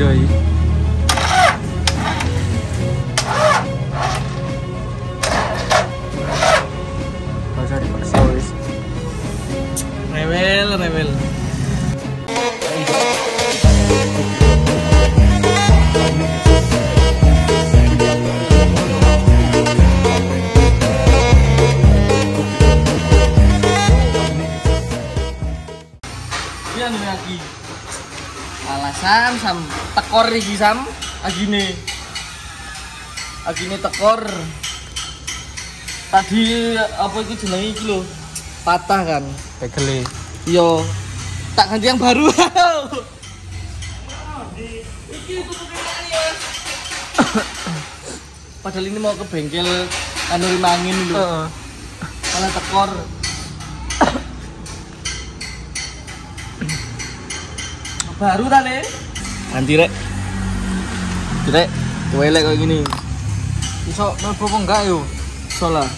Yoi. Bahasa dipaksa wis. Rewel. Iya nih lagi. Alasan sam tekor iki sam agine tekor. Tadi apa itu jenenge iki lho? Patah kan. Pegele. Yo, tak ganti yang baru. Padahal ini mau ke bengkel anu rimangin dulu. Malah tekor. Baru tadi. Ganti rek. Rek, welek kayak gini. Iso mlebu apa enggak yo? Solah.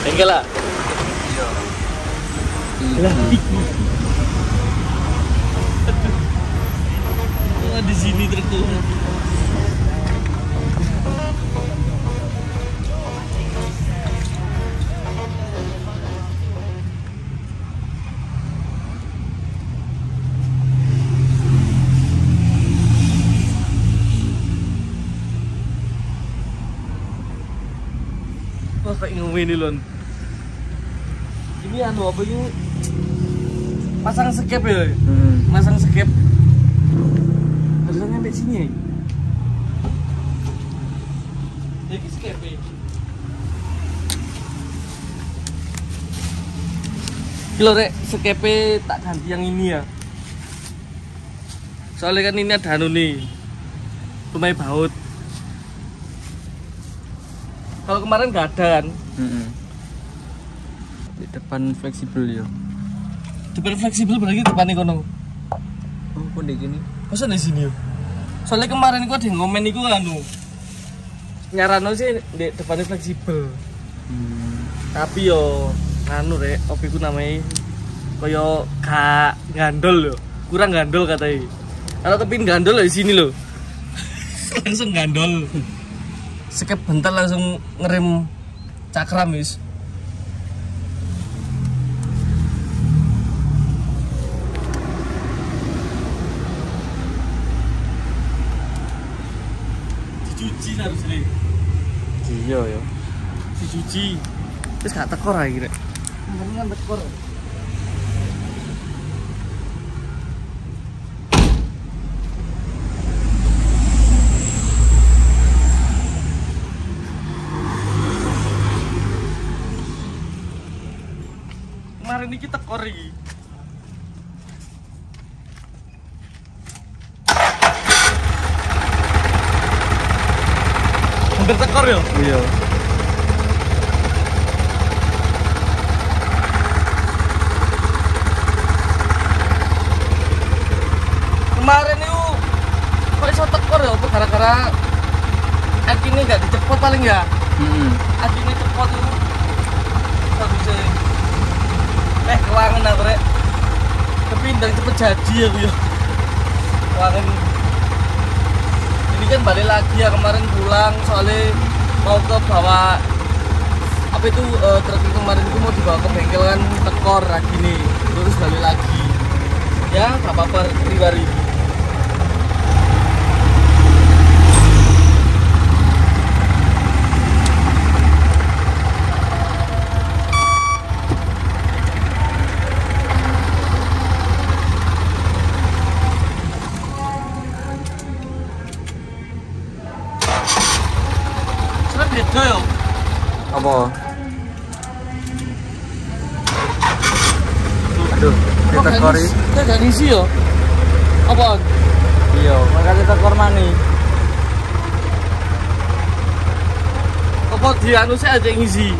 Bengkel lah. Iya. Oh, di sini tertutup. Wah, kayak ngomongin ini lon. Ini anu apa ini? Pasang skep ya? Masang skep. Harusnya nyampe sini ya? Ini skep ya? Gila rek, skepnya tak ganti yang ini ya. Soalnya kan ini ada anu nih, pemain baut. Kalau kemarin nggak ada kan? Di depan fleksibel ya. Depan fleksibel berarti depan kono. Oh, kok di gini? Masa di sini yo? Soalnya kemarin aku ada yang komen iku anu. Nyarano sih di depannya fleksibel. Tapi yo anu rek, opiku namanya koyo gak gandol yo. Kurang gandol katanya. Kalau kepin gandol di sini loh. Langsung gandol. Skep bentar langsung ngerem cakram wis. Dicuci harus ini. Iya ya. Dicuci. Terus gak tekor lagi rek. Mendingan tekor. Kemarin ini kita tekor iki. Hampir tekor ya? Iya. Kemarin itu kok iso tekor ya? Apa gara-gara akhirnya nggak dicepot paling ya? Akhirnya cepot itu habisnya kewangan aku rek. Kepindang cepet jadi aku ya. Kewangan. Ini kan balik lagi ya, kemarin pulang soalnya mau ke bawa apa itu truk itu kemarin itu mau dibawa ke bengkel kan tekor lagi nih. Terus balik lagi. Ya gak apa-apa, riba-riba. Beda ya? Apa? Aduh, ditekori. Kita gak ngisi ya? Apa? Iya, makanya tekor mani. Apa di anu saya aja ngisi?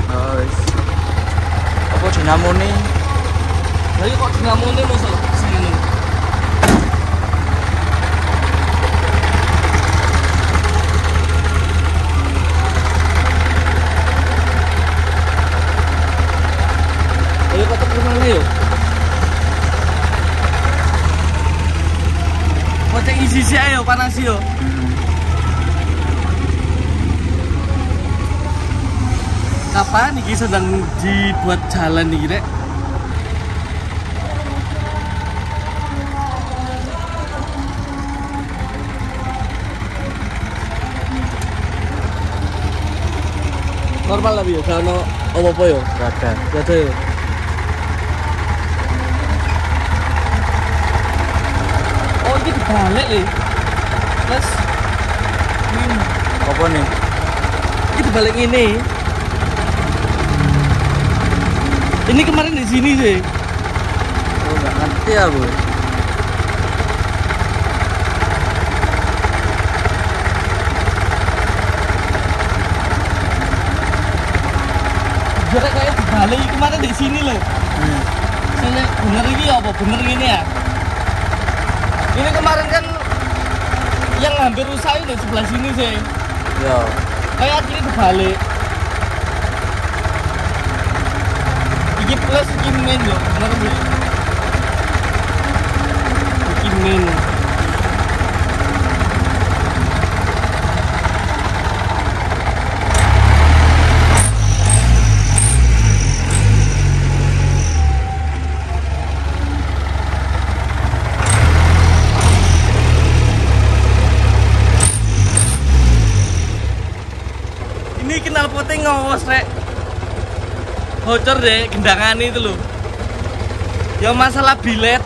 Apa dinamo nih? Jadi kok dinamo ini masuk sini? yo. Kocek isi sih ayo panas yo. Kapan ini sedang dibuat jalan nih Rek? Normal lah yo, kalau apa yo? Gak ada. Gak ada yo. Oh ini dibalik nih. Plus ini. Apa nih? Ini dibalik ini. Ini kemarin di sini sih. Oh, gak ngerti aku. Jadi kayak dibalik kemarin di sini loh. Sini bener ini apa? Bener ini ya? Ini kemarin kan yang hampir rusak itu sebelah sini sih. Yo. Kayak ini dibalik. Iki plus iki min loh, bener sih. Iki min. Ini kenal potnya ngawas Rek. Bocor deh gendangan itu loh. Ya masalah bilet.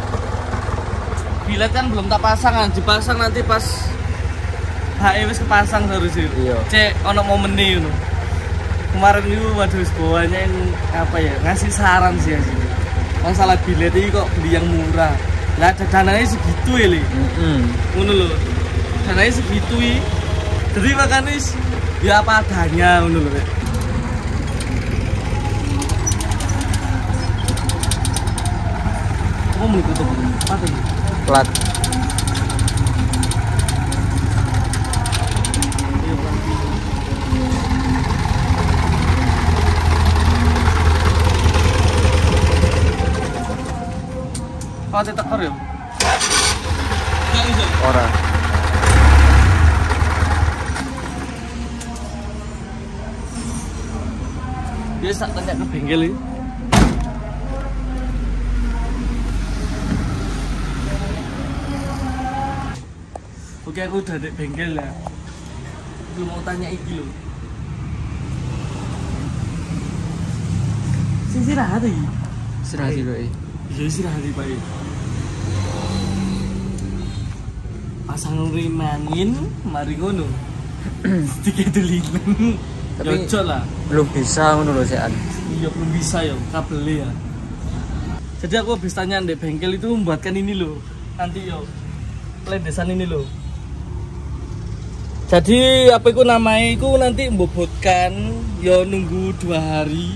Bilet kan belum tak pasang kan, dipasang nanti pas HE wis kepasang harusnya. Iya. Cek ono momen nih loh. Kemarin itu waduh bawanya yang apa ya ngasih saran sih ya sih. Masalah bilet ini kok beli yang murah. Lah dananya segitu ya li. Ngono loh. Dananya segitu ya. Jadi makanya ya apa adanya ngono loh. Kamu mau ikut apa ini? Plat. Kau tekor ya? Nggak bisa. Ora. Dia tak tanya ke bengkel ini. Oke, aku udah di bengkel ya. Belum mau tanya iki loh. Sing istirahat iki. Istirahat dulu Iya istirahat iki, Pak. Pasang rimangin, mari ngono. Tiga tulinan. Tapi Cocok lah. belum bisa ngono lho sean. Iya belum bisa ya, kabel ya. Jadi aku habis tanya di bengkel itu membuatkan ini loh. Nanti yo. Lendesan ini loh. Jadi apa itu namanya itu nanti membobotkan ya nunggu 2 hari.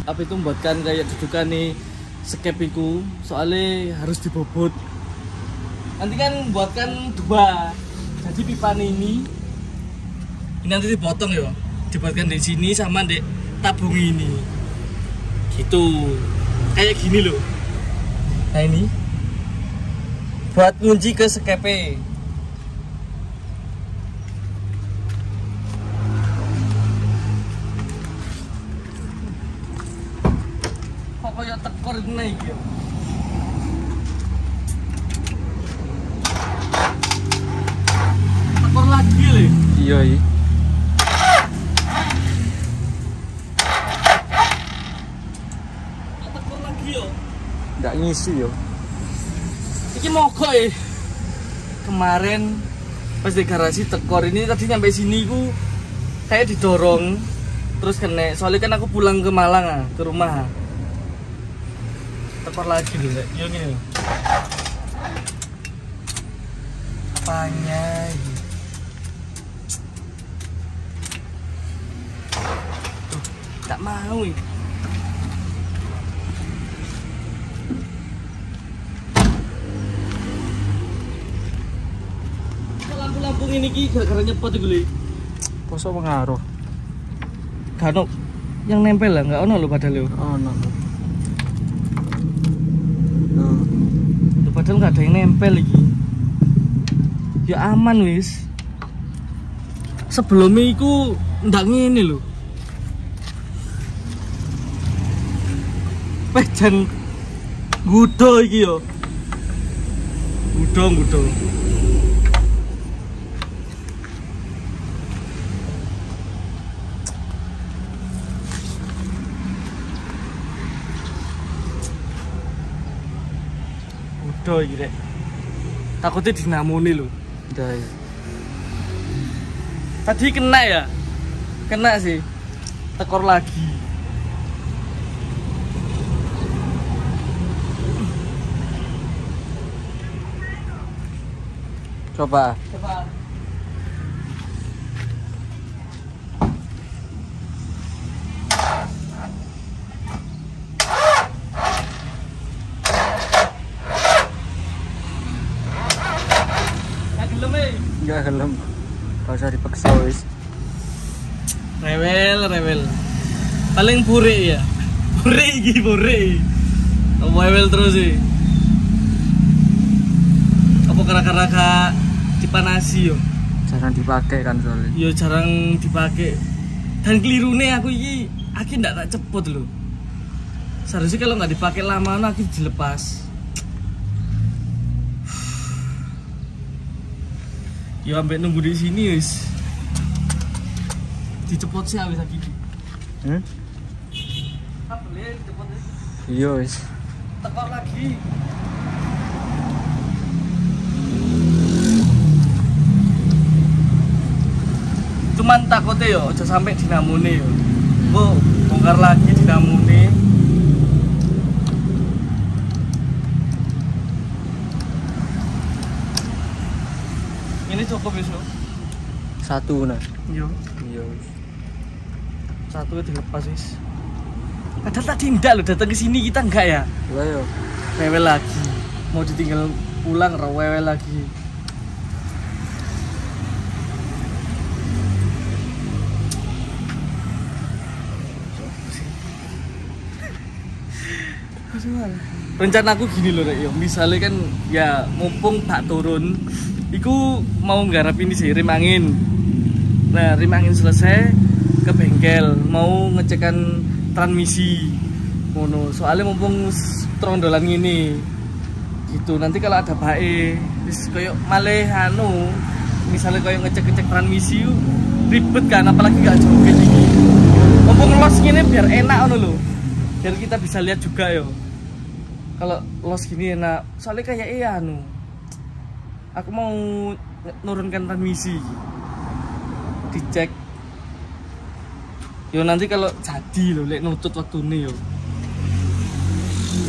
Apa itu membuatkan kayak dudukan nih skep itu soalnya harus dibobot. Nanti kan buatkan 2. Jadi pipa ini nanti dipotong ya. Dibuatkan di sini sama di tabung ini. Gitu. Kayak gini loh. Nah ini buat ngunci ke skepe. Kayak tekor naik ya. Tekor lagi lho. Iya iya. Tekor lagi yo. Nggak ngisi yo. Iki mogok ya. Kemarin pas di garasi tekor ini tadi nyampe sini ku kayak didorong terus kena. Soalnya kan aku pulang ke Malang ke rumah. Tekor lagi dulu, yo gini. Apanya ini? Tuh, tak mau ini. Lampu-lampu ini ki gara-gara nyepot itu li. Poso pengaruh. Gak ono yang nempel lah, gak ono lo padahal lo. Oh no. padahal nggak ada yang nempel lagi. Ya aman wis. Sebelumnya iku ndak ngene lho. Pejan gudo iki yo. Gudo. Gudo iki rek. Takutnya dinamoni lho. Udah ya. Tadi kena ya? Kena sih. Tekor lagi. Coba. Enggak gelem. Gak usah dipaksa wis. Rewel. Paling puri ya. Puri. Rewel terus sih. Apa kara-kara dipanasi yo. Jarang dipakai kan soalnya. Yo jarang dipakai. Dan kelirune aku iki ndak tak cepot lho. Seharusnya kalau nggak dipakai lama aku dilepas. Yo sampai nunggu di sini wis. Dicepot sih habis lagi. Apa boleh dicepot wis? Iya wis. Tekor lagi. Cuman takutnya yo aja sampai dinamone yo. Bu, bongkar lagi dinamone. Ini cukup wis. Satu nah. Iya. Iya wis. Satu dilepas wis. Padahal tadi ndak lo datang ke sini kita enggak ya? Iya yo. Rewel lagi. Mau ditinggal pulang rewel lagi. Rencana aku gini loh Rek, misalnya kan ya mumpung tak turun iku mau nggarap ini sih rem angin. Nah rem angin selesai ke bengkel mau ngecekan transmisi ngono, soalnya mumpung trondolan gini gitu, nanti kalau ada bae wis koyo malih anu misalnya koyo ngecek transmisi ribet kan, apalagi gak joget iki mumpung los gini biar enak ngono lho, biar kita bisa lihat juga yo. Kalau los gini enak, soalnya kayak anu aku mau nurunkan transmisi dicek yo, nanti kalau jadi loh lek nutut waktu ini yo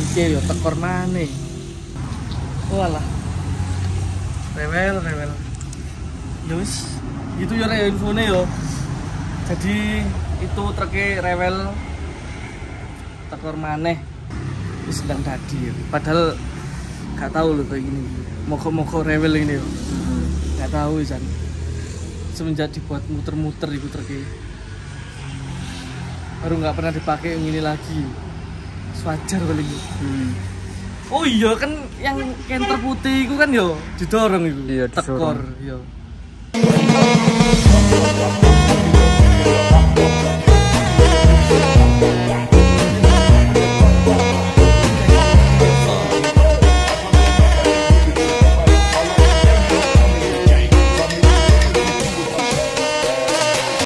iki yo tekor maneh. Walah rewel yo wis gitu yo rek infone yo. Jadi itu treke rewel tekor maneh wis sedang dadi. Padahal gak tahu loh kayak gini. Moko rewel ini yo. Gak tahu Isan. Semenjak dibuat muter-muter iku treke. Baru nggak pernah dipakai yang ini lagi. Wajar paling. Oh iya kan yang kenter putih itu kan yo didorong itu. Iya, tekor yo.